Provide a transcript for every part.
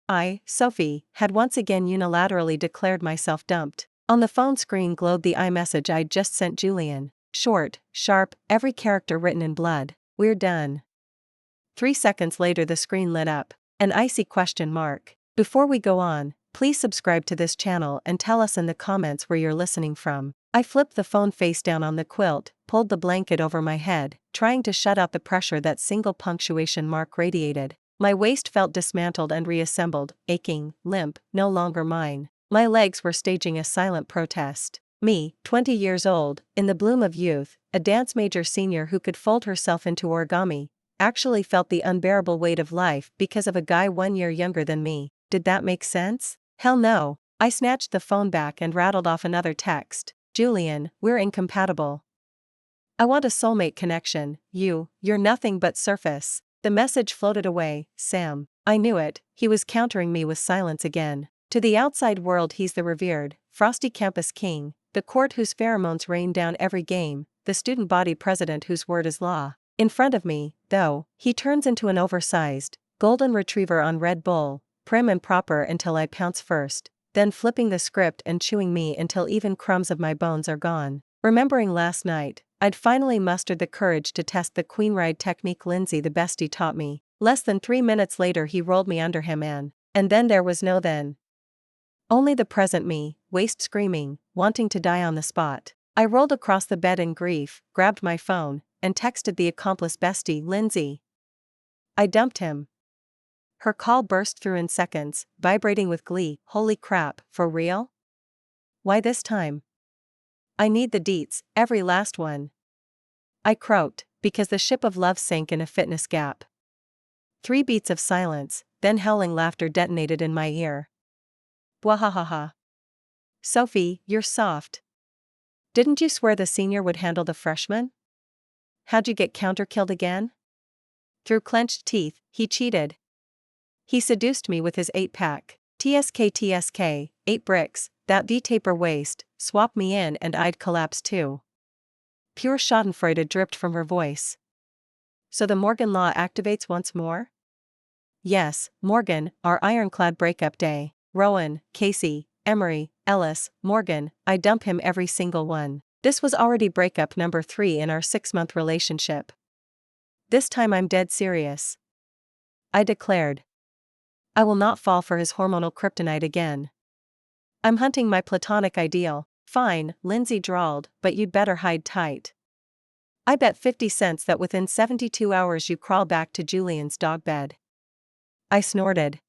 I, Sophie, had once again unilaterally declared myself dumped. On the phone screen glowed the iMessage I'd just sent Julian. Short, sharp, every character written in blood. "We're done." 3 seconds later the screen lit up. An icy question mark. Before we go on, please subscribe to this channel and tell us in the comments where you're listening from. I flipped the phone face down on the quilt, pulled the blanket over my head, trying to shut out the pressure that single punctuation mark radiated. My waist felt dismantled and reassembled, aching, limp, no longer mine. My legs were staging a silent protest. Me, 20 years old, in the bloom of youth, a dance major senior who could fold herself into origami, actually felt the unbearable weight of life because of a guy 1 year younger than me. Did that make sense? Hell no. I snatched the phone back and rattled off another text. "Julian, we're incompatible. I want a soulmate connection. You're nothing but surface." The message floated away. Sam. I knew it, he was countering me with silence again. To the outside world he's the revered, frosty campus king, the court whose pheromones rain down every game, the student body president whose word is law. In front of me, though, he turns into an oversized, golden retriever on Red Bull, prim and proper until I pounce first, then flipping the script and chewing me until even crumbs of my bones are gone. Remembering last night, I'd finally mustered the courage to test the queen ride technique Lindsay the bestie taught me. Less than 3 minutes later he rolled me under him and then there was no then. Only the present me, waist screaming, wanting to die on the spot. I rolled across the bed in grief, grabbed my phone, and texted the accomplice bestie, "Lindsay, I dumped him." Her call burst through in seconds, vibrating with glee. "Holy crap, for real? Why this time? I need the deets, every last one." I croaked, because the ship of love sank in a fitness gap. 3 beats of silence, then howling laughter detonated in my ear. "Bwahahaha. Sophie, you're soft. Didn't you swear the senior would handle the freshman? How'd you get counter-killed again?" Through clenched teeth, he cheated. He seduced me with his 8-pack. TSK, 8 bricks, that V-taper waist, swap me in and I'd collapse too. Pure schadenfreude dripped from her voice. So the Morgan law activates once more? Yes, Morgan, our ironclad breakup day. Rowan, Casey, Emery, Ellis, Morgan, I dump him every single one. This was already breakup number 3 in our 6-month relationship. This time I'm dead serious. I declared. I will not fall for his hormonal kryptonite again. I'm hunting my platonic ideal. "Fine," Lindsay drawled, "but you'd better hide tight. I bet 50 cents that within 72 hours you crawl back to Julian's dog bed." I snorted.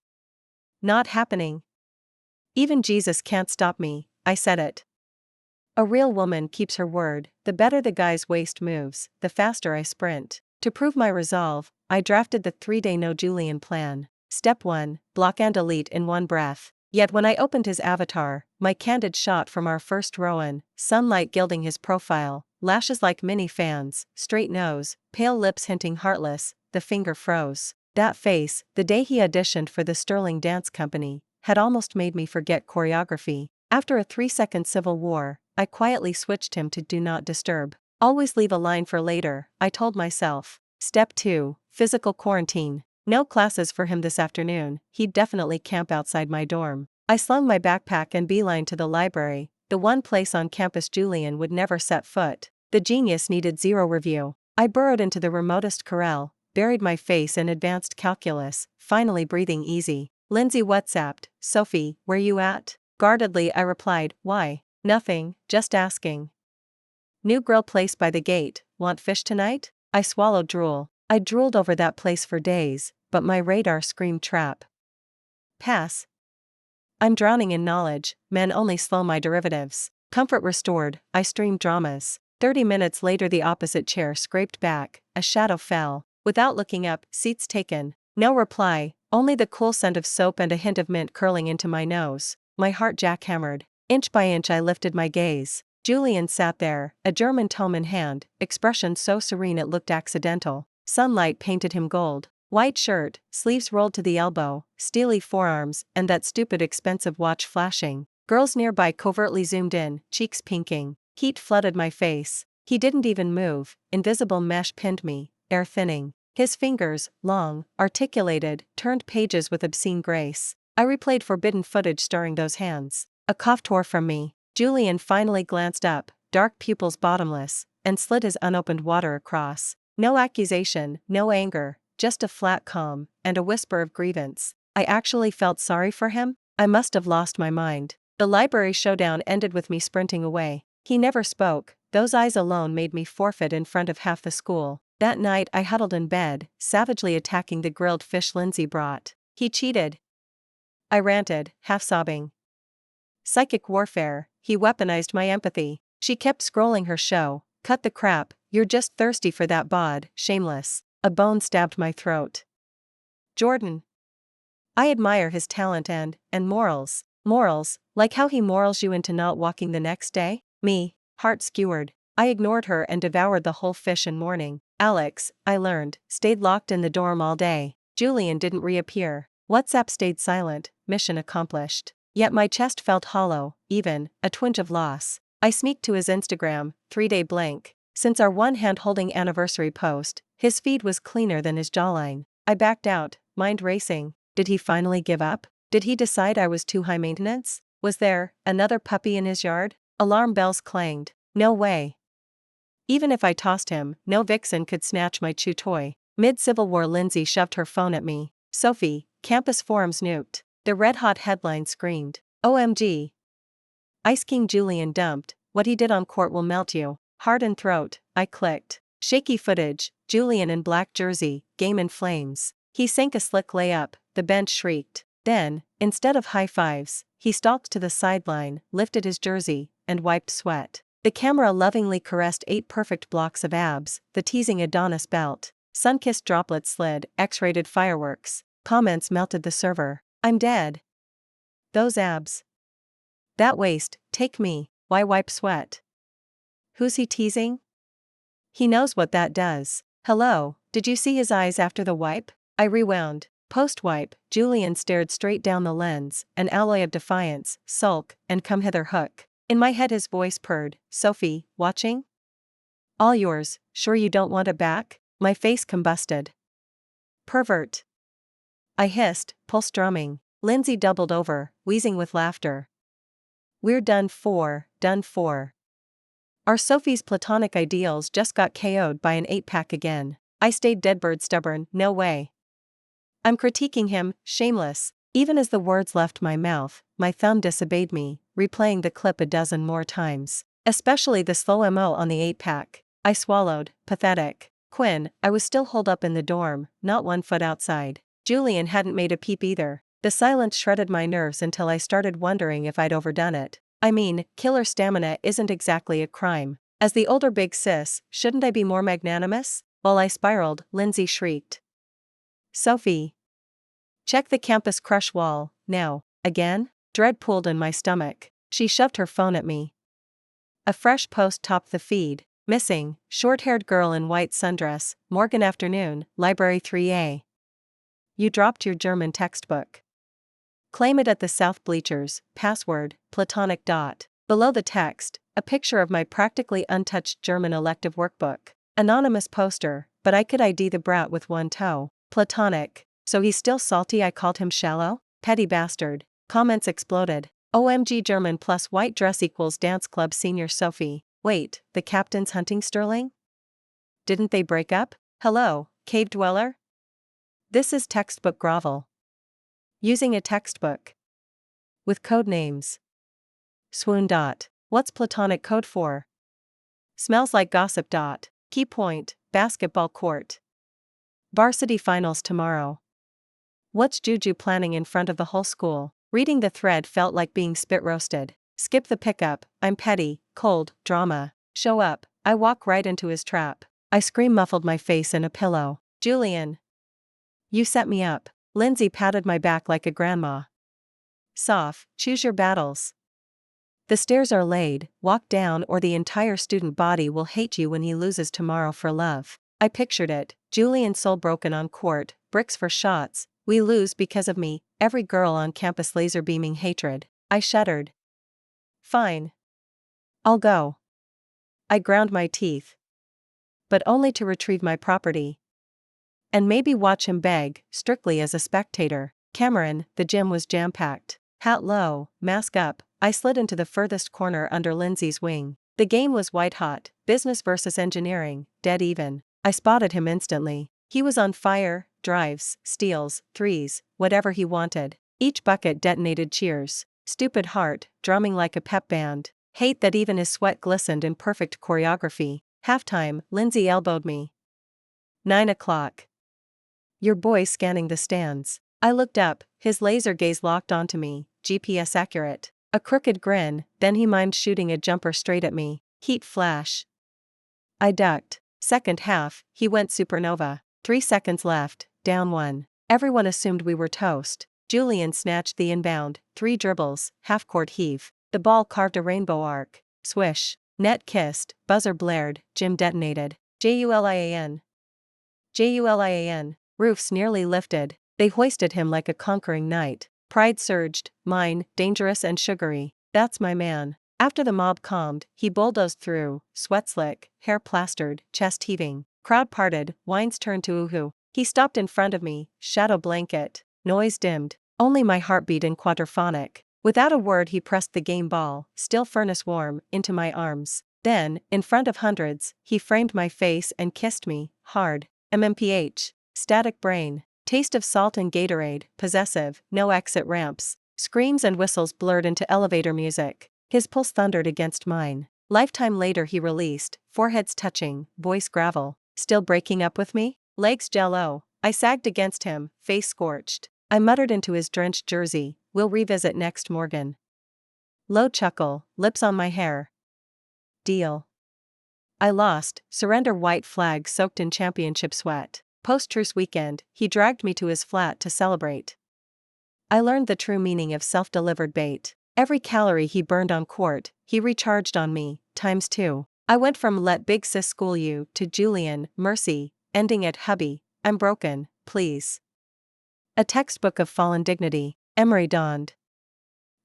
"Not happening. Even Jesus can't stop me," I said it. A real woman keeps her word. The better the guy's waist moves, the faster I sprint. To prove my resolve, I drafted the 3-day no Julian plan. Step 1, block and delete in one breath. Yet when I opened his avatar, my candid shot from our first Rowan, sunlight gilding his profile, lashes like mini fans, straight nose, pale lips hinting heartless, the finger froze. That face, the day he auditioned for the Sterling Dance Company, had almost made me forget choreography. After a 3-second civil war, I quietly switched him to do not disturb. Always leave a line for later, I told myself. Step 2, physical quarantine. No classes for him this afternoon, he'd definitely camp outside my dorm. I slung my backpack and beeline to the library, the one place on campus Julian would never set foot. The genius needed 0 review. I burrowed into the remotest corral, buried my face in advanced calculus, finally breathing easy. Lindsay WhatsApped, "Sophie, where you at?" Guardedly I replied, "Why? Nothing, just asking. New grill place by the gate, want fish tonight?" I swallowed drool. I drooled over that place for days, but my radar screamed trap. Pass. I'm drowning in knowledge, men only slow my derivatives. Comfort restored, I streamed dramas. 30 minutes later the opposite chair scraped back, a shadow fell. Without looking up, seats taken. No reply, only the cool scent of soap and a hint of mint curling into my nose. My heart jackhammered. Inch by inch I lifted my gaze. Julian sat there, a German tome in hand, expression so serene it looked accidental. Sunlight painted him gold. White shirt, sleeves rolled to the elbow, steely forearms, and that stupid expensive watch flashing. Girls nearby covertly zoomed in, cheeks pinking. Heat flooded my face. He didn't even move, invisible mesh pinned me, air thinning. His fingers, long, articulated, turned pages with obscene grace. I replayed forbidden footage stirring those hands. A cough tore from me. Julian finally glanced up, dark pupils bottomless, and slid his unopened water across. No accusation, no anger, just a flat calm, and a whisper of grievance. I actually felt sorry for him? I must have lost my mind. The library showdown ended with me sprinting away. He never spoke, those eyes alone made me forfeit in front of half the school. That night I huddled in bed, savagely attacking the grilled fish Lindsay brought. He cheated. I ranted, half sobbing. Psychic warfare, he weaponized my empathy. She kept scrolling her show. Cut the crap, you're just thirsty for that bod, shameless. A bone stabbed my throat. Jordan. I admire his talent and morals. Morals, like how he morals you into not walking the next day? Me, heart skewered. I ignored her and devoured the whole fish in mourning. Alex, I learned, stayed locked in the dorm all day. Julian didn't reappear. WhatsApp stayed silent, mission accomplished. Yet my chest felt hollow, even, a twinge of loss. I sneaked to his Instagram, 3-day blank. Since our one-hand-holding anniversary post, his feed was cleaner than his jawline. I backed out, mind racing. Did he finally give up? Did he decide I was too high maintenance? Was there another puppy in his yard? Alarm bells clanged. No way. Even if I tossed him, no vixen could snatch my chew toy. Mid-Civil War Lindsay shoved her phone at me. Sophie, campus forums nuked. The red-hot headline screamed. OMG. Ice King Julian dumped. What he did on court will melt you. Heart and throat, I clicked. Shaky footage, Julian in black jersey, game in flames. He sank a slick layup, the bench shrieked. Then, instead of high fives, he stalked to the sideline, lifted his jersey, and wiped sweat. The camera lovingly caressed 8 perfect blocks of abs, the teasing Adonis belt. Sun-kissed droplets slid, X-rated fireworks. Comments melted the server. I'm dead. Those abs. That waist, take me, why wipe sweat? Who's he teasing? He knows what that does. Hello, did you see his eyes after the wipe? I rewound. Post-wipe, Julian stared straight down the lens, an alloy of defiance, sulk, and come hither hook. In my head his voice purred, Sophie, watching? All yours, sure you don't want it back? My face combusted. Pervert. I hissed, pulse drumming. Lindsay doubled over, wheezing with laughter. We're done for, done for. Our Sophie's platonic ideals just got KO'd by an 8-pack again. I stayed deadbird stubborn, no way. I'm critiquing him, shameless. Even as the words left my mouth, my thumb disobeyed me, replaying the clip a dozen more times. Especially the slow mo on the 8-pack. I swallowed, pathetic. Quinn, I was still holed up in the dorm, not 1 foot outside. Julian hadn't made a peep either. The silence shredded my nerves until I started wondering if I'd overdone it. I mean, killer stamina isn't exactly a crime. As the older big sis, shouldn't I be more magnanimous? While I spiraled, Lindsay shrieked. Sophie. Check the campus crush wall, now. Again? Dread pooled in my stomach. She shoved her phone at me. A fresh post topped the feed. Missing, short-haired girl in white sundress, Morgan afternoon, library 3A. You dropped your German textbook. Claim it at the South bleachers, password, platonic dot. Below the text, a picture of my practically untouched German elective workbook. Anonymous poster, but I could ID the brat with 1 toe. Platonic. So he's still salty I called him shallow? Petty bastard. Comments exploded. OMG German plus white dress equals dance club senior Sophie. Wait, the captain's hunting Sterling? Didn't they break up? Hello, cave dweller? This is textbook grovel. Using a textbook. With code names. Swoon. What's platonic code for? Smells like gossip. Key point, basketball court. Varsity finals tomorrow. What's Juju planning in front of the whole school? Reading the thread felt like being spit roasted. Skip the pickup, I'm petty, cold, drama. Show up, I walk right into his trap. I scream muffled my face in a pillow. Julian. You set me up. Lindsay patted my back like a grandma. Soph, choose your battles. The stairs are laid, walk down or the entire student body will hate you when he loses tomorrow for love. I pictured it, Julian soul broken on court, bricks for shots, we lose because of me, every girl on campus laser beaming hatred. I shuddered. Fine. I'll go. I ground my teeth. But only to retrieve my property. And maybe watch him beg, strictly as a spectator. Cameron, the gym was jam-packed. Hat low, mask up, I slid into the furthest corner under Lindsay's wing. The game was white-hot, business versus engineering, dead even. I spotted him instantly. He was on fire, drives, steals, threes, whatever he wanted. Each bucket detonated cheers. Stupid heart, drumming like a pep band. Hate that even his sweat glistened in perfect choreography. Halftime, Lindsay elbowed me. 9 o'clock. Your boy scanning the stands. I looked up, his laser gaze locked onto me, GPS accurate. A crooked grin, then he mimed shooting a jumper straight at me. Heat flash. I ducked. Second half, he went supernova. 3 seconds left, down 1. Everyone assumed we were toast. Julian snatched the inbound, 3 dribbles, half-court heave. The ball carved a rainbow arc. Swish. Net kissed, buzzer blared, gym detonated. Julian. Julian. Roofs nearly lifted. They hoisted him like a conquering knight. Pride surged, mine, dangerous and sugary. That's my man. After the mob calmed, he bulldozed through, sweat slick, hair plastered, chest heaving. Crowd parted, wines turned to oohoo. He stopped in front of me, shadow blanket. Noise dimmed. Only my heartbeat in quadraphonic. Without a word he pressed the game ball, still furnace warm, into my arms. Then, in front of hundreds, he framed my face and kissed me, hard. MMPH. Static brain. Taste of salt and Gatorade, possessive, no exit ramps. Screams and whistles blurred into elevator music. His pulse thundered against mine. Lifetime later he released, foreheads touching, voice gravel. Still breaking up with me? Legs jello. I sagged against him, face scorched. I muttered into his drenched jersey, we'll revisit next Morgan. Low chuckle, lips on my hair. Deal. I lost, surrender white flag soaked in championship sweat. Post-truce weekend, he dragged me to his flat to celebrate. I learned the true meaning of self-delivered bait. Every calorie he burned on court, he recharged on me, ×2. I went from let big sis school you to Julian, mercy, ending at hubby, I'm broken, please. A textbook of fallen dignity. Emery dawned.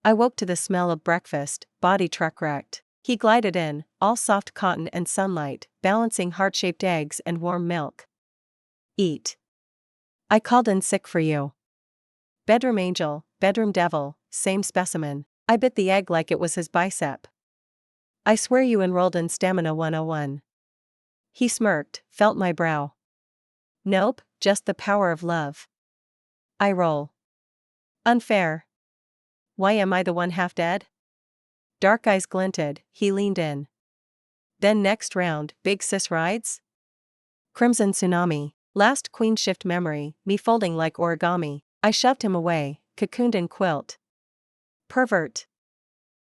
I woke to the smell of breakfast, body truck wrecked. He glided in, all soft cotton and sunlight, balancing heart-shaped eggs and warm milk. Eat. I called in sick for you. Bedroom angel, bedroom devil, same specimen. I bit the egg like it was his bicep. I swear you enrolled in Stamina 101. He smirked, felt my brow. Nope, just the power of love. I roll. Unfair. Why am I the one half dead? Dark eyes glinted, he leaned in. Then next round, big sis rides? Crimson tsunami. Last queen shift memory, me folding like origami. I shoved him away, cocooned in quilt. Pervert.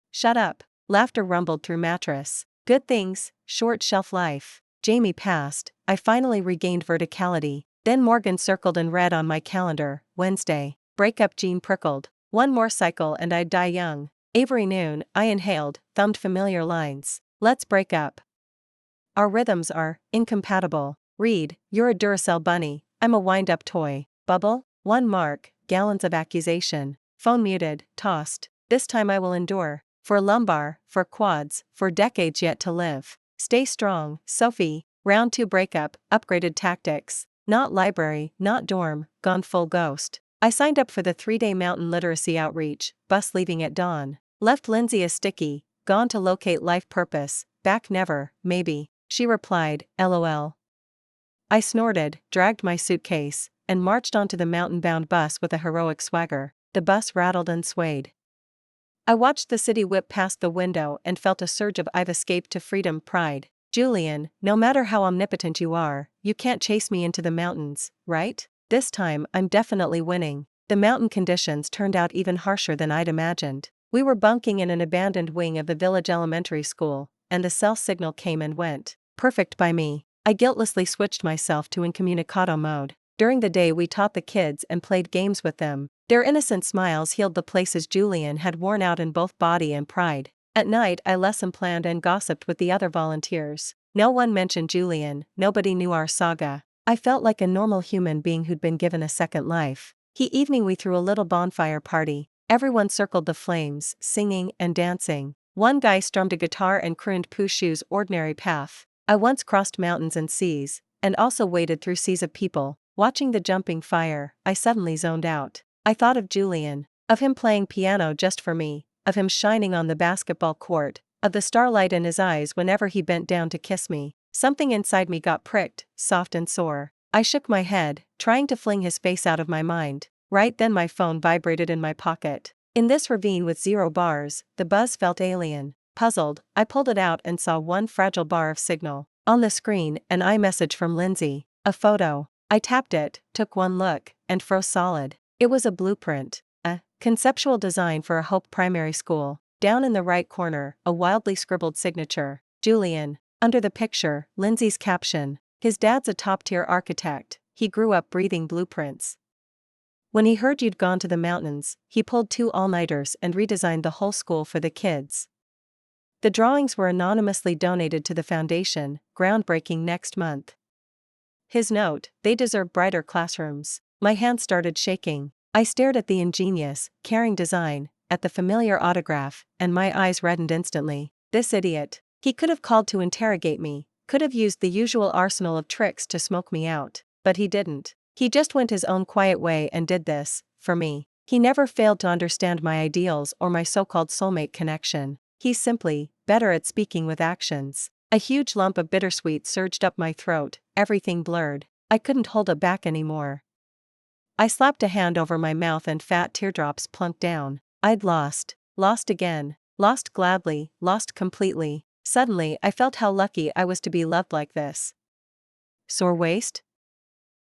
Shut up. Laughter rumbled through mattress. Good things, short shelf life. Jamie passed, I finally regained verticality. Then Morgan circled in red on my calendar, Wednesday. Breakup gene prickled. One more cycle and I'd die young. Avery noon, I inhaled, thumbed familiar lines. Let's break up. Our rhythms are incompatible. Read, you're a Duracell bunny, I'm a wind-up toy. Bubble, 1 mark, gallons of accusation. Phone muted, tossed. This time I will endure. For lumbar, for quads, for decades yet to live. Stay strong, Sophie. Round 2 breakup, upgraded tactics. Not library, not dorm, gone full ghost. I signed up for the 3-day mountain literacy outreach, bus leaving at dawn. Left Lindsay a sticky, gone to locate life purpose, back never, maybe. She replied, LOL. I snorted, dragged my suitcase, and marched onto the mountain-bound bus with a heroic swagger. The bus rattled and swayed. I watched the city whip past the window and felt a surge of I've escaped to freedom pride. Julian, no matter how omnipotent you are, you can't chase me into the mountains, right? This time, I'm definitely winning. The mountain conditions turned out even harsher than I'd imagined. We were bunking in an abandoned wing of the village elementary school, and the cell signal came and went. Perfect by me. I guiltlessly switched myself to incommunicado mode. During the day we taught the kids and played games with them. Their innocent smiles healed the places Julian had worn out in both body and pride. At night I lesson planned and gossiped with the other volunteers. No one mentioned Julian, nobody knew our saga. I felt like a normal human being who'd been given a second life. Evening we threw a little bonfire party. Everyone circled the flames, singing and dancing. One guy strummed a guitar and crooned Pooh Shoo's Ordinary Path. I once crossed mountains and seas, and also waded through seas of people. Watching the jumping fire, I suddenly zoned out. I thought of Julian, of him playing piano just for me, of him shining on the basketball court, of the starlight in his eyes whenever he bent down to kiss me. Something inside me got pricked, soft and sore. I shook my head, trying to fling his face out of my mind. Right then my phone vibrated in my pocket. In this ravine with 0 bars, the buzz felt alien. Puzzled, I pulled it out and saw one fragile bar of signal. On the screen, an iMessage from Lindsay. A photo. I tapped it, took one look, and froze solid. It was a blueprint. A conceptual design for a Hope Primary School. Down in the right corner, a wildly scribbled signature. Julian. Under the picture, Lindsay's caption. His dad's a top-tier architect. He grew up breathing blueprints. When he heard you'd gone to the mountains, he pulled 2 all-nighters and redesigned the whole school for the kids. The drawings were anonymously donated to the foundation, groundbreaking next month. His note, they deserve brighter classrooms. My hand started shaking. I stared at the ingenious, caring design, at the familiar autograph, and my eyes reddened instantly. This idiot. He could have called to interrogate me, could have used the usual arsenal of tricks to smoke me out, but he didn't. He just went his own quiet way and did this, for me. He never failed to understand my ideals or my so-called soulmate connection. He's simply better at speaking with actions. A huge lump of bittersweet surged up my throat, everything blurred. I couldn't hold it back anymore. I slapped a hand over my mouth and fat teardrops plunked down. I'd lost again, lost gladly, lost completely. Suddenly I felt how lucky I was to be loved like this. Sore waist?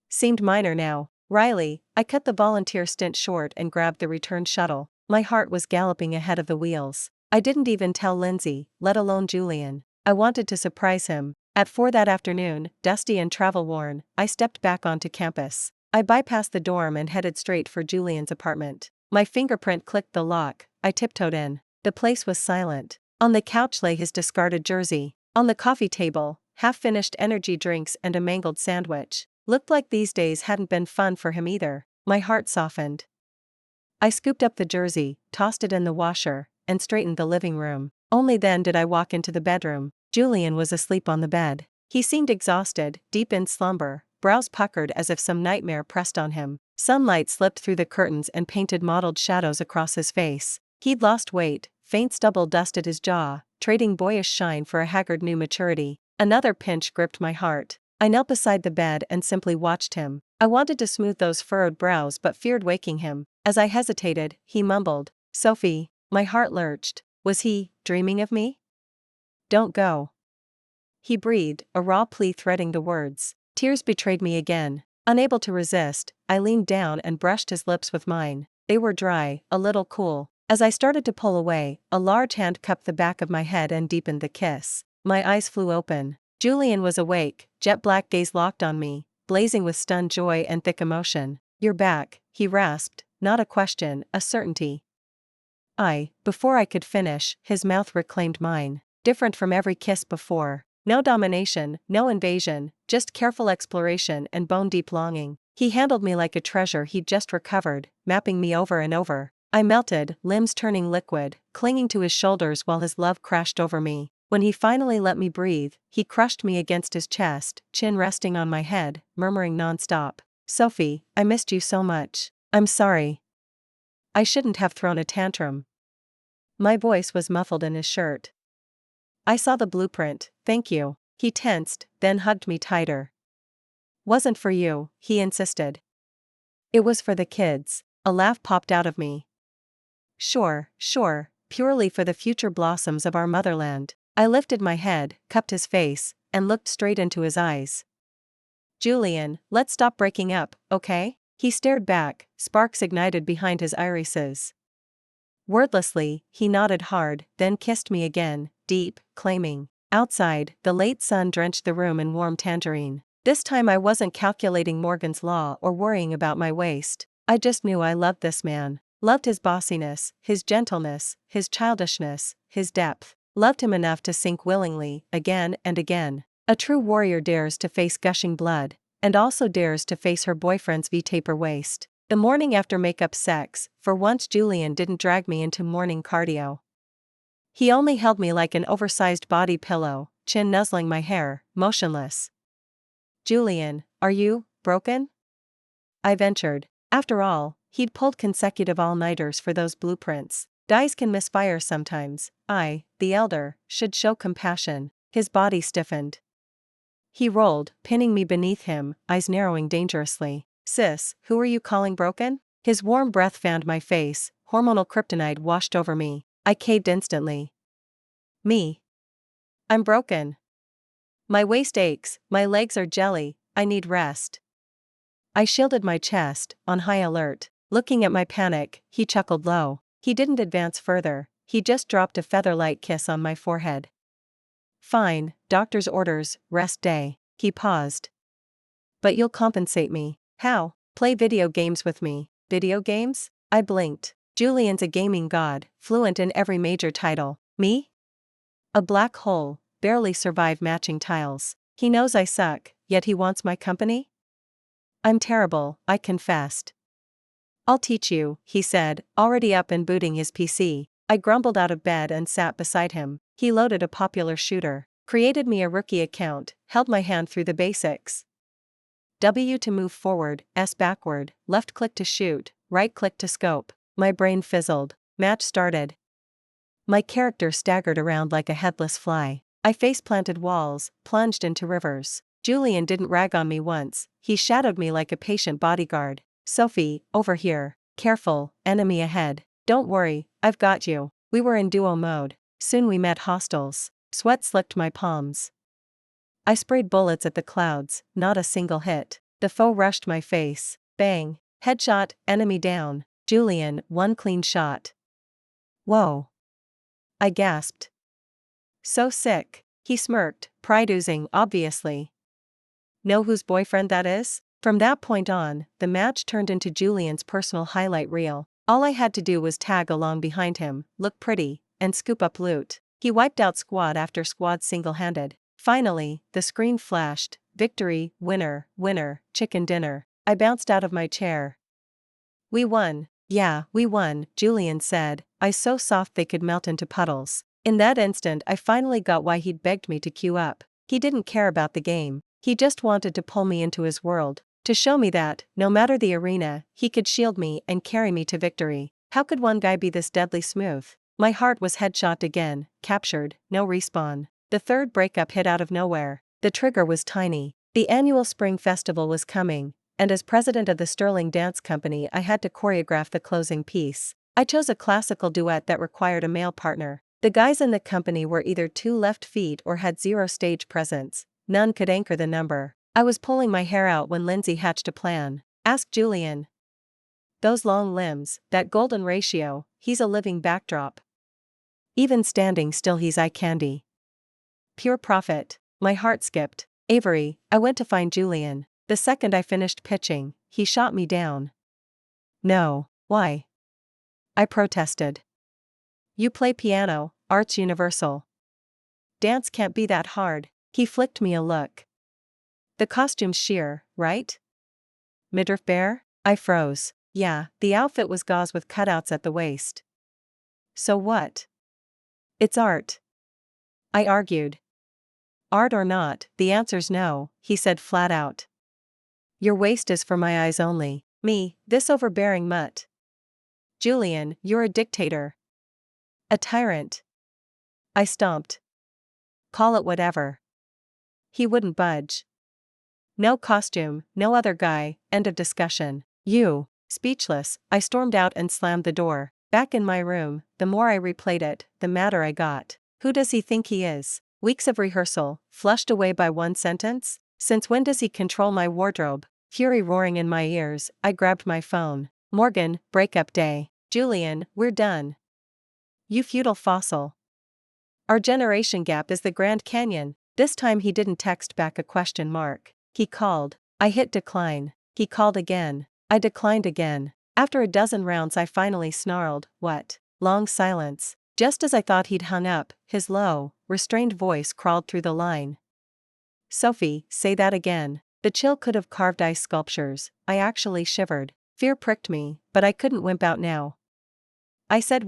Seemed minor now. Riley, I cut the volunteer stint short and grabbed the return shuttle. My heart was galloping ahead of the wheels. I didn't even tell Lindsay, let alone Julian. I wanted to surprise him. At 4 that afternoon, dusty and travel-worn, I stepped back onto campus. I bypassed the dorm and headed straight for Julian's apartment. My fingerprint clicked the lock. I tiptoed in. The place was silent. On the couch lay his discarded jersey. On the coffee table, half-finished energy drinks and a mangled sandwich. Looked like these days hadn't been fun for him either. My heart softened. I scooped up the jersey, tossed it in the washer, and straightened the living room. Only then did I walk into the bedroom. Julian was asleep on the bed. He seemed exhausted, deep in slumber, brows puckered as if some nightmare pressed on him. Sunlight slipped through the curtains and painted mottled shadows across his face. He'd lost weight, faint stubble dusted his jaw, trading boyish shine for a haggard new maturity. Another pinch gripped my heart. I knelt beside the bed and simply watched him. I wanted to smooth those furrowed brows but feared waking him. As I hesitated, he mumbled, "Sophie." My heart lurched. Was he dreaming of me? "Don't go," he breathed, a raw plea threading the words. Tears betrayed me again. Unable to resist, I leaned down and brushed his lips with mine. They were dry, a little cool. As I started to pull away, a large hand cupped the back of my head and deepened the kiss. My eyes flew open. Julian was awake, jet-black gaze locked on me, blazing with stunned joy and thick emotion. "You're back," he rasped, not a question, a certainty. Before I could finish, his mouth reclaimed mine. Different from every kiss before. No domination, no invasion, just careful exploration and bone-deep longing. He handled me like a treasure he'd just recovered, mapping me over and over. I melted, limbs turning liquid, clinging to his shoulders while his love crashed over me. When he finally let me breathe, he crushed me against his chest, chin resting on my head, murmuring nonstop, "Sophie, I missed you so much. I'm sorry. I shouldn't have thrown a tantrum." My voice was muffled in his shirt. "I saw the blueprint, thank you." He tensed, then hugged me tighter. "Wasn't for you," he insisted. "It was for the kids." A laugh popped out of me. Sure, purely for the future blossoms of our motherland." I lifted my head, cupped his face, and looked straight into his eyes. "Julian, let's stop breaking up, okay?" He stared back, sparks ignited behind his irises. Wordlessly, he nodded hard, then kissed me again, deep, claiming. Outside, the late sun drenched the room in warm tangerine. This time I wasn't calculating Morgan's Law or worrying about my waist. I just knew I loved this man. Loved his bossiness, his gentleness, his childishness, his depth. Loved him enough to sink willingly, again and again. A true warrior dares to face gushing blood, and also dares to face her boyfriend's V-taper waist. The morning after makeup sex, for once Julian didn't drag me into morning cardio. He only held me like an oversized body pillow, chin nuzzling my hair, motionless. "Julian, are you broken?" I ventured. After all, He'd pulled consecutive all-nighters for those blueprints. Dice can misfire sometimes. I, the elder, should show compassion. His body stiffened. He rolled, pinning me beneath him, eyes narrowing dangerously. Sis, who are you calling broken? His warm breath fanned my face, hormonal kryptonite washed over me. I caved instantly. Me. I'm broken. My waist aches, my legs are jelly, I need rest. I shielded my chest, on high alert. Looking at my panic, he chuckled low. He didn't advance further, he just dropped a feather-light kiss on my forehead. Fine, doctor's orders, rest day. He paused. But you'll compensate me. How? Play video games with me. Video games? I blinked. Julian's a gaming god, fluent in every major title. Me? A black hole, barely survive matching tiles. He knows I suck, yet he wants my company? I'm terrible, I confessed. I'll teach you, he said, already up and booting his PC. I grumbled out of bed and sat beside him. He loaded a popular shooter, created me a rookie account, held my hand through the basics. W to move forward, S backward, left click to shoot, right click to scope. My brain fizzled. Match started. My character staggered around like a headless fly. I face-planted walls, plunged into rivers. Julian didn't rag on me once, he shadowed me like a patient bodyguard. Sophie, over here. Careful, enemy ahead. Don't worry, I've got you. We were in duo mode. Soon we met hostiles. Sweat slicked my palms. I sprayed bullets at the clouds, not a single hit. The foe rushed my face. Bang. Headshot, enemy down. Julian, one clean shot. Whoa. I gasped. So sick. He smirked, pride oozing, obviously. Know whose boyfriend that is? From that point on, the match turned into Julian's personal highlight reel. All I had to do was tag along behind him, look pretty, and scoop up loot. He wiped out squad after squad single-handed. Finally, the screen flashed, victory, winner, winner, chicken dinner. I bounced out of my chair. We won. Yeah, we won, Julian said, eyes so soft they could melt into puddles. In that instant I finally got why he'd begged me to queue up. He didn't care about the game. He just wanted to pull me into his world. To show me that, no matter the arena, he could shield me and carry me to victory. How could one guy be this deadly smooth? My heart was headshot again, captured, no respawn. The third breakup hit out of nowhere. The trigger was tiny. The annual spring festival was coming, and as president of the Sterling Dance Company I had to choreograph the closing piece. I chose a classical duet that required a male partner. The guys in the company were either too left feet or had zero stage presence. None could anchor the number. I was pulling my hair out when Lindsay hatched a plan. Ask Julian. Those long limbs, that golden ratio, he's a living backdrop. Even standing still he's eye candy. Pure profit. My heart skipped. Avery, I went to find Julian. The second I finished pitching, he shot me down. No. Why? I protested. You play piano, art's universal. Dance can't be that hard. He flicked me a look. The costume's sheer, right? Midriff bare? I froze. Yeah, the outfit was gauze with cutouts at the waist. So what? It's art. I argued. Art or not, the answer's no, he said flat out. Your waist is for my eyes only. Me, this overbearing mutt. Julian, you're a dictator. A tyrant. I stomped. Call it whatever. He wouldn't budge. No costume, no other guy, end of discussion. You. Speechless, I stormed out and slammed the door. Back in my room, the more I replayed it, the madder I got. Who does he think he is? Weeks of rehearsal, flushed away by one sentence? Since when does he control my wardrobe? Fury roaring in my ears, I grabbed my phone. Morgan, breakup day. Julian, we're done. You futile fossil. Our generation gap is the Grand Canyon. This time he didn't text back a question mark. He called. I hit decline. He called again. I declined again. After a dozen rounds I finally snarled, what? Long silence. Just as I thought he'd hung up, his low, restrained voice crawled through the line. Sophie, say that again. The chill could have carved ice sculptures. I actually shivered. Fear pricked me, but I couldn't wimp out now. I said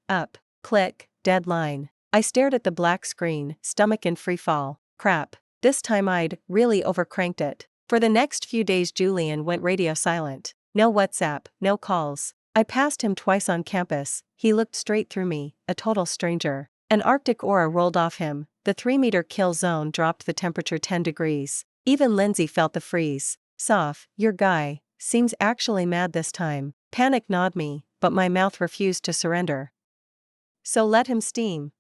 up, click, deadline. I stared at the black screen, stomach in free fall. Crap. This time I'd really overcranked it. For the next few days Julian went radio silent. No WhatsApp, no calls. I passed him twice on campus, he looked straight through me, a total stranger. An Arctic aura rolled off him, the 3-meter kill zone dropped the temperature 10 degrees. Even Lindsay felt the freeze. Soph, your guy, seems actually mad this time. Panic gnawed me, but my mouth refused to surrender. So let him steam.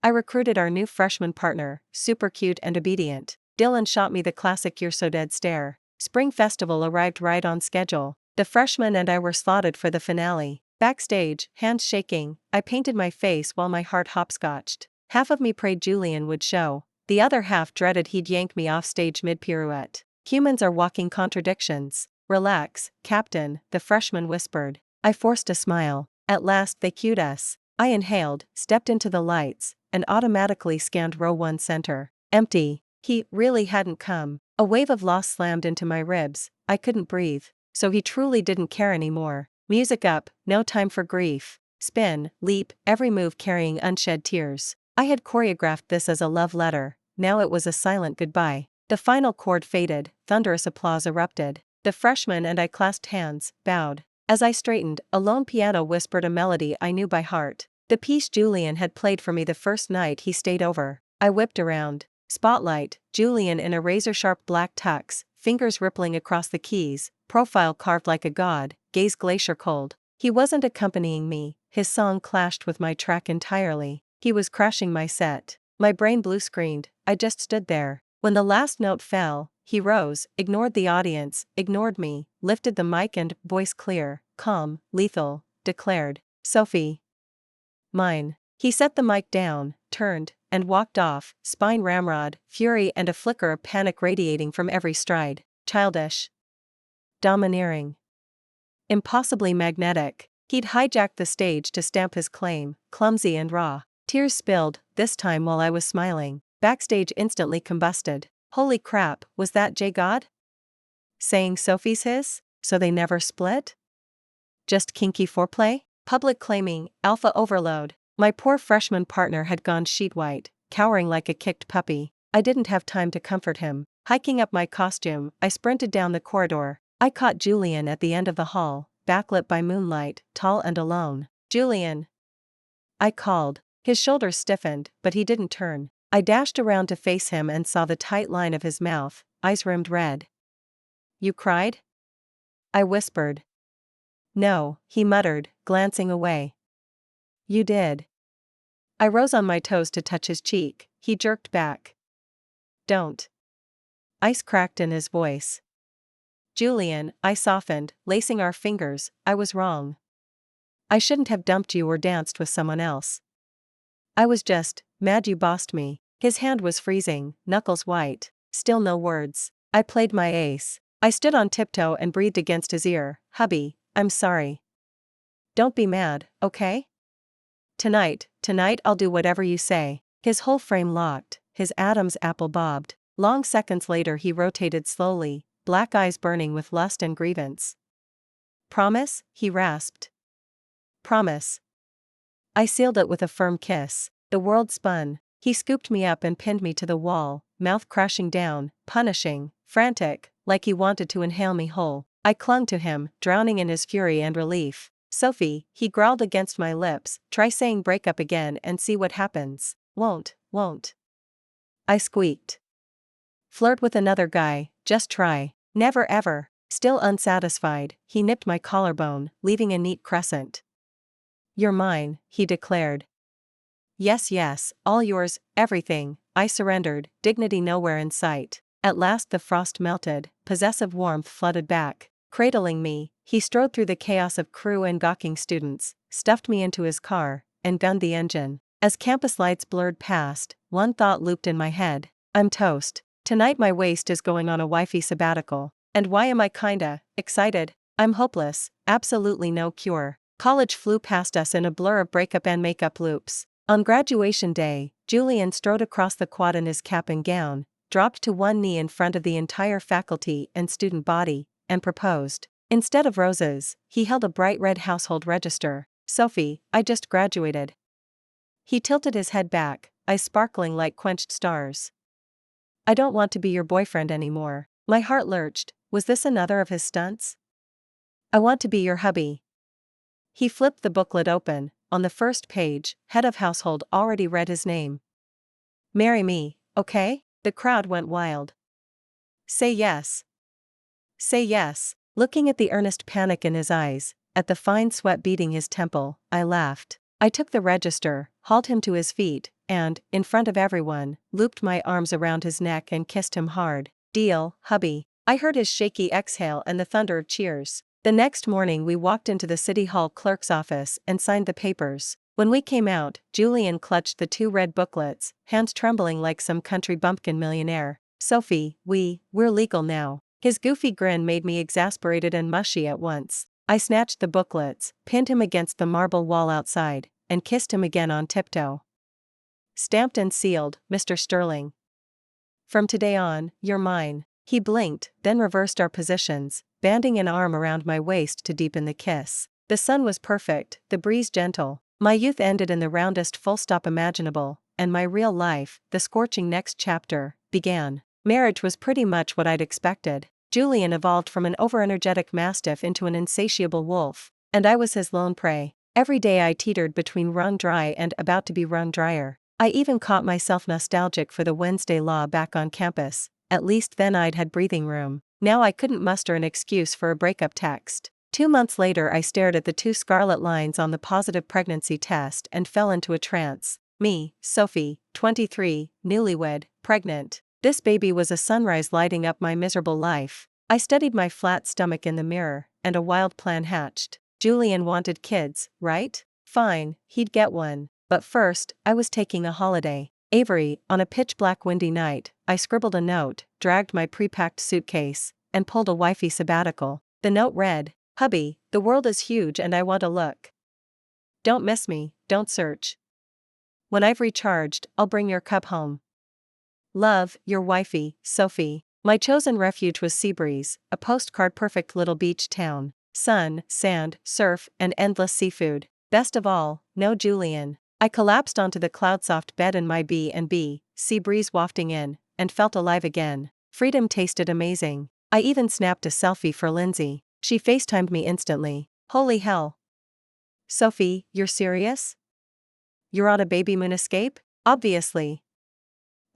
I recruited our new freshman partner, super cute and obedient. Dylan shot me the classic "you're so dead" stare. Spring Festival arrived right on schedule. The freshmen and I were slotted for the finale. Backstage, hands shaking, I painted my face while my heart hopscotched. Half of me prayed Julian would show. The other half dreaded he'd yank me off stage mid-pirouette. Humans are walking contradictions. Relax, Captain, the freshman whispered. I forced a smile. At last they cued us. I inhaled, stepped into the lights, and automatically scanned row 1 center. Empty. He really hadn't come. A wave of loss slammed into my ribs. I couldn't breathe. So he truly didn't care anymore. Music up, no time for grief. Spin, leap, every move carrying unshed tears. I had choreographed this as a love letter. Now it was a silent goodbye. The final chord faded, thunderous applause erupted. The freshman and I clasped hands, bowed. As I straightened, a lone piano whispered a melody I knew by heart. The piece Julian had played for me the first night he stayed over. I whipped around. Spotlight, Julian in a razor-sharp black tux, fingers rippling across the keys, profile carved like a god, gaze glacier cold. He wasn't accompanying me, his song clashed with my track entirely. He was crashing my set. My brain blue-screened, I just stood there. When the last note fell, he rose, ignored the audience, ignored me, lifted the mic and, voice clear, calm, lethal, declared, "Sophie. Mine." He set the mic down, turned, and walked off, spine ramrod, fury and a flicker of panic radiating from every stride. Childish. Domineering. Impossibly magnetic. He'd hijacked the stage to stamp his claim, clumsy and raw. Tears spilled, this time while I was smiling. Backstage instantly combusted. Holy crap, was that J-God? Saying Sophie's his? So they never split? Just kinky foreplay? Public claiming, alpha overload. My poor freshman partner had gone sheet white, cowering like a kicked puppy. I didn't have time to comfort him. Hiking up my costume, I sprinted down the corridor. I caught Julian at the end of the hall, backlit by moonlight, tall and alone. "Julian!" I called. His shoulders stiffened, but he didn't turn. I dashed around to face him and saw the tight line of his mouth, eyes rimmed red. "You cried?" I whispered. "No," he muttered, glancing away. "You did." I rose on my toes to touch his cheek. He jerked back. "Don't." Ice cracked in his voice. "Julian," I softened, lacing our fingers, "I was wrong. I shouldn't have dumped you or danced with someone else. I was just mad you bossed me." His hand was freezing, knuckles white. Still no words. I played my ace. I stood on tiptoe and breathed against his ear. "Hubby, I'm sorry. Don't be mad, okay? Tonight I'll do whatever you say." His whole frame locked, his Adam's apple bobbed. Long seconds later he rotated slowly, black eyes burning with lust and grievance. "Promise?" he rasped. "Promise." I sealed it with a firm kiss. The world spun. He scooped me up and pinned me to the wall, mouth crashing down, punishing, frantic, like he wanted to inhale me whole. I clung to him, drowning in his fury and relief. "Sophie," he growled against my lips, "try saying break up again and see what happens." Won't. I squeaked. "Flirt with another guy, just try." "Never ever." Still unsatisfied, he nipped my collarbone, leaving a neat crescent. "You're mine," he declared. Yes, all yours, everything," I surrendered, dignity nowhere in sight. At last the frost melted, possessive warmth flooded back. Cradling me, he strode through the chaos of crew and gawking students, stuffed me into his car, and gunned the engine. As campus lights blurred past, one thought looped in my head. I'm toast. Tonight my waist is going on a wifey sabbatical. And why am I kinda excited? I'm hopeless, absolutely no cure. College flew past us in a blur of breakup and makeup loops. On graduation day, Julian strode across the quad in his cap and gown, dropped to one knee in front of the entire faculty and student body, and proposed. Instead of roses, he held a bright red household register. "Sophie, I just graduated." He tilted his head back, eyes sparkling like quenched stars. "I don't want to be your boyfriend anymore." My heart lurched. Was this another of his stunts? I want to be your hubby. He flipped the booklet open. On the first page, head of household already read his name. Marry me, okay? The crowd went wild. Say yes. Say yes. Looking at the earnest panic in his eyes, at the fine sweat beading his temple, I laughed. I took the register, hauled him to his feet, and, in front of everyone, looped my arms around his neck and kissed him hard. Deal, hubby. I heard his shaky exhale and the thunder of cheers. The next morning we walked into the City Hall clerk's office and signed the papers. When we came out, Julian clutched the 2 red booklets, hands trembling like some country bumpkin millionaire. Sophie, we're legal now. His goofy grin made me exasperated and mushy at once. I snatched the booklets, pinned him against the marble wall outside, and kissed him again on tiptoe. Stamped and sealed, Mr. Sterling. From today on, you're mine. He blinked, then reversed our positions, banding an arm around my waist to deepen the kiss. The sun was perfect, the breeze gentle. My youth ended in the roundest full stop imaginable, and my real life, the scorching next chapter, began. Marriage was pretty much what I'd expected. Julian evolved from an overenergetic mastiff into an insatiable wolf, and I was his lone prey. Every day I teetered between wrung dry and about to be wrung drier. I even caught myself nostalgic for the Wednesday law back on campus. At least then I'd had breathing room. Now I couldn't muster an excuse for a breakup text. 2 months later I stared at the 2 scarlet lines on the positive pregnancy test and fell into a trance. Me, Sophie, 23, newlywed, pregnant. This baby was a sunrise lighting up my miserable life. I studied my flat stomach in the mirror, and a wild plan hatched. Julian wanted kids, right? Fine, he'd get one. But first, I was taking a holiday. Avery, on a pitch-black windy night, I scribbled a note, dragged my pre-packed suitcase, and pulled a wifey sabbatical. The note read, "Hubby, the world is huge and I want a look. Don't miss me, don't search. When I've recharged, I'll bring your cub home. Love, your wifey, Sophie." My chosen refuge was Seabreeze, a postcard-perfect little beach town. Sun, sand, surf, and endless seafood. Best of all, no Julian. I collapsed onto the cloud-soft bed in my B&B, sea breeze wafting in, and felt alive again. Freedom tasted amazing. I even snapped a selfie for Lindsay. She FaceTimed me instantly. Holy hell. Sophie, you're serious? You're on a baby moon escape? Obviously.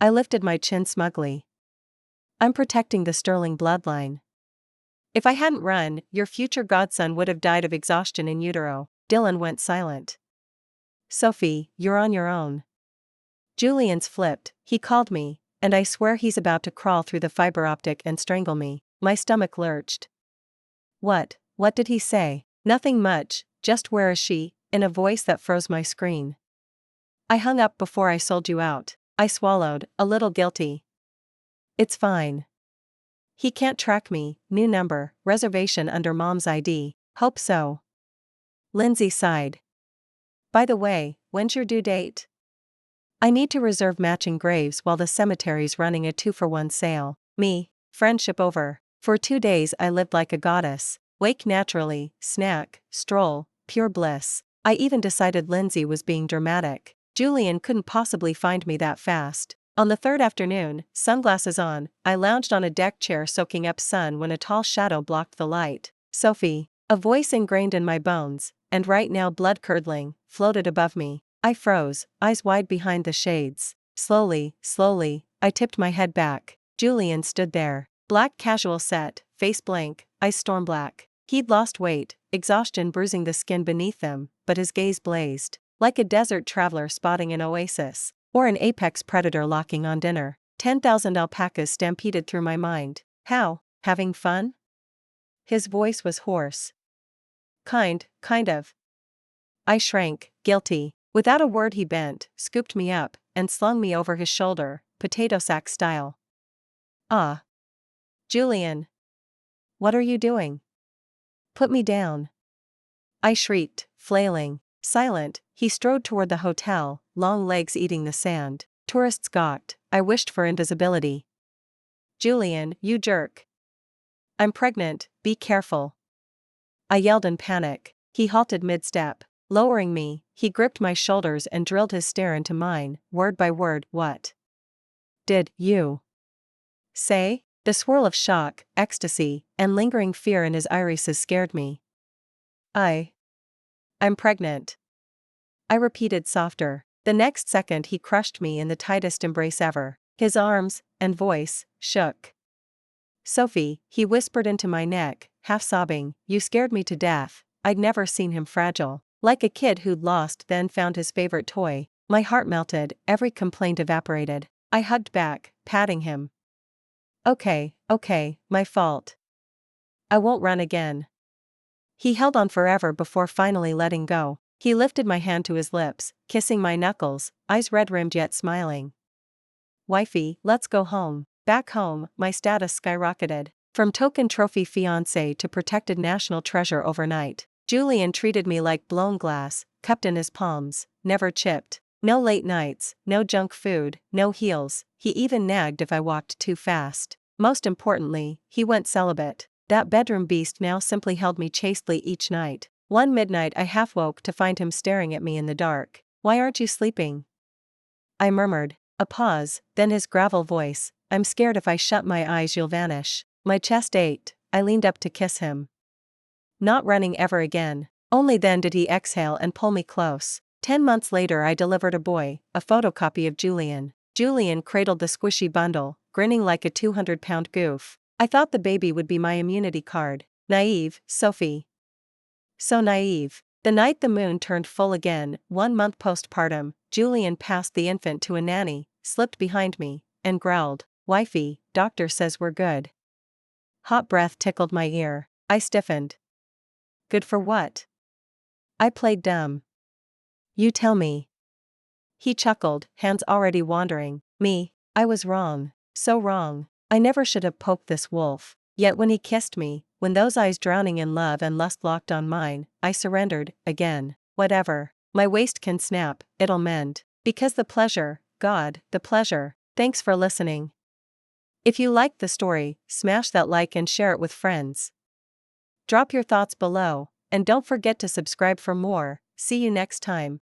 I lifted my chin smugly. I'm protecting the Sterling bloodline. If I hadn't run, your future godson would have died of exhaustion in utero. Dylan went silent. Sophie, you're on your own. Julian's flipped. He called me, and I swear he's about to crawl through the fiber optic and strangle me. My stomach lurched. What did he say? Nothing much, just where is she, in a voice that froze my screen. I hung up before I sold you out. I swallowed, a little guilty. It's fine. He can't track me, new number, reservation under mom's ID, hope so. Lindsay sighed. By the way, when's your due date? I need to reserve matching graves while the cemetery's running a 2-for-1 sale. Me, friendship over. For 2 days I lived like a goddess. Wake naturally, snack, stroll, pure bliss. I even decided Lindsay was being dramatic. Julian couldn't possibly find me that fast. On the 3rd afternoon, sunglasses on, I lounged on a deck chair soaking up sun when a tall shadow blocked the light. Sophie, a voice ingrained in my bones, and right now blood-curdling, floated above me. I froze, eyes wide behind the shades. Slowly, I tipped my head back. Julian stood there. Black casual set, face blank, eyes storm black. He'd lost weight, exhaustion bruising the skin beneath them, but his gaze blazed. Like a desert traveler spotting an oasis, or an apex predator locking on dinner. 10,000 alpacas stampeded through my mind. How? Having fun? His voice was hoarse. Kind of. I shrank, guilty. Without a word he bent, scooped me up, and slung me over his shoulder, potato sack style. Ah. Julian. What are you doing? Put me down. I shrieked, flailing. Silent, he strode toward the hotel, long legs eating the sand. Tourists gawked. I wished for invisibility. Julian, you jerk. I'm pregnant, be careful. I yelled in panic. He halted mid-step. Lowering me, he gripped my shoulders and drilled his stare into mine, word by word. What did you say? The swirl of shock, ecstasy, and lingering fear in his irises scared me. I'm pregnant. I repeated softer. The next second he crushed me in the tightest embrace ever. His arms and voice shook. Sophie, he whispered into my neck, half sobbing, you scared me to death. I'd never seen him fragile. Like a kid who'd lost then found his favorite toy. My heart melted, every complaint evaporated. I hugged back, patting him. Okay, my fault. I won't run again. He held on forever before finally letting go. He lifted my hand to his lips, kissing my knuckles, eyes red-rimmed yet smiling. Wifey, let's go home. Back home, my status skyrocketed. From token trophy fiancé to protected national treasure overnight. Julian treated me like blown glass, cupped in his palms, never chipped. No late nights, no junk food, no heels. He even nagged if I walked too fast. Most importantly, he went celibate. That bedroom beast now simply held me chastely each night. One midnight I half woke to find him staring at me in the dark. Why aren't you sleeping? I murmured. A pause, then his gravel voice. I'm scared if I shut my eyes you'll vanish. My chest ached. I leaned up to kiss him. Not running ever again. Only then did he exhale and pull me close. 10 months later I delivered a boy, a photocopy of Julian. Julian cradled the squishy bundle, grinning like a 200-pound goof. I thought the baby would be my immunity card. Naive, Sophie. So naive. The night the moon turned full again, 1 month postpartum, Julian passed the infant to a nanny, slipped behind me, and growled, Wifey, doctor says we're good. Hot breath tickled my ear. I stiffened. Good for what? I played dumb. You tell me. He chuckled, hands already wandering. Me. I was wrong. So wrong. I never should have poked this wolf. Yet when he kissed me, when those eyes drowning in love and lust locked on mine, I surrendered, again. Whatever. My waist can snap, it'll mend. Because the pleasure, God, the pleasure. Thanks for listening. If you liked the story, smash that like and share it with friends. Drop your thoughts below, and don't forget to subscribe for more. See you next time.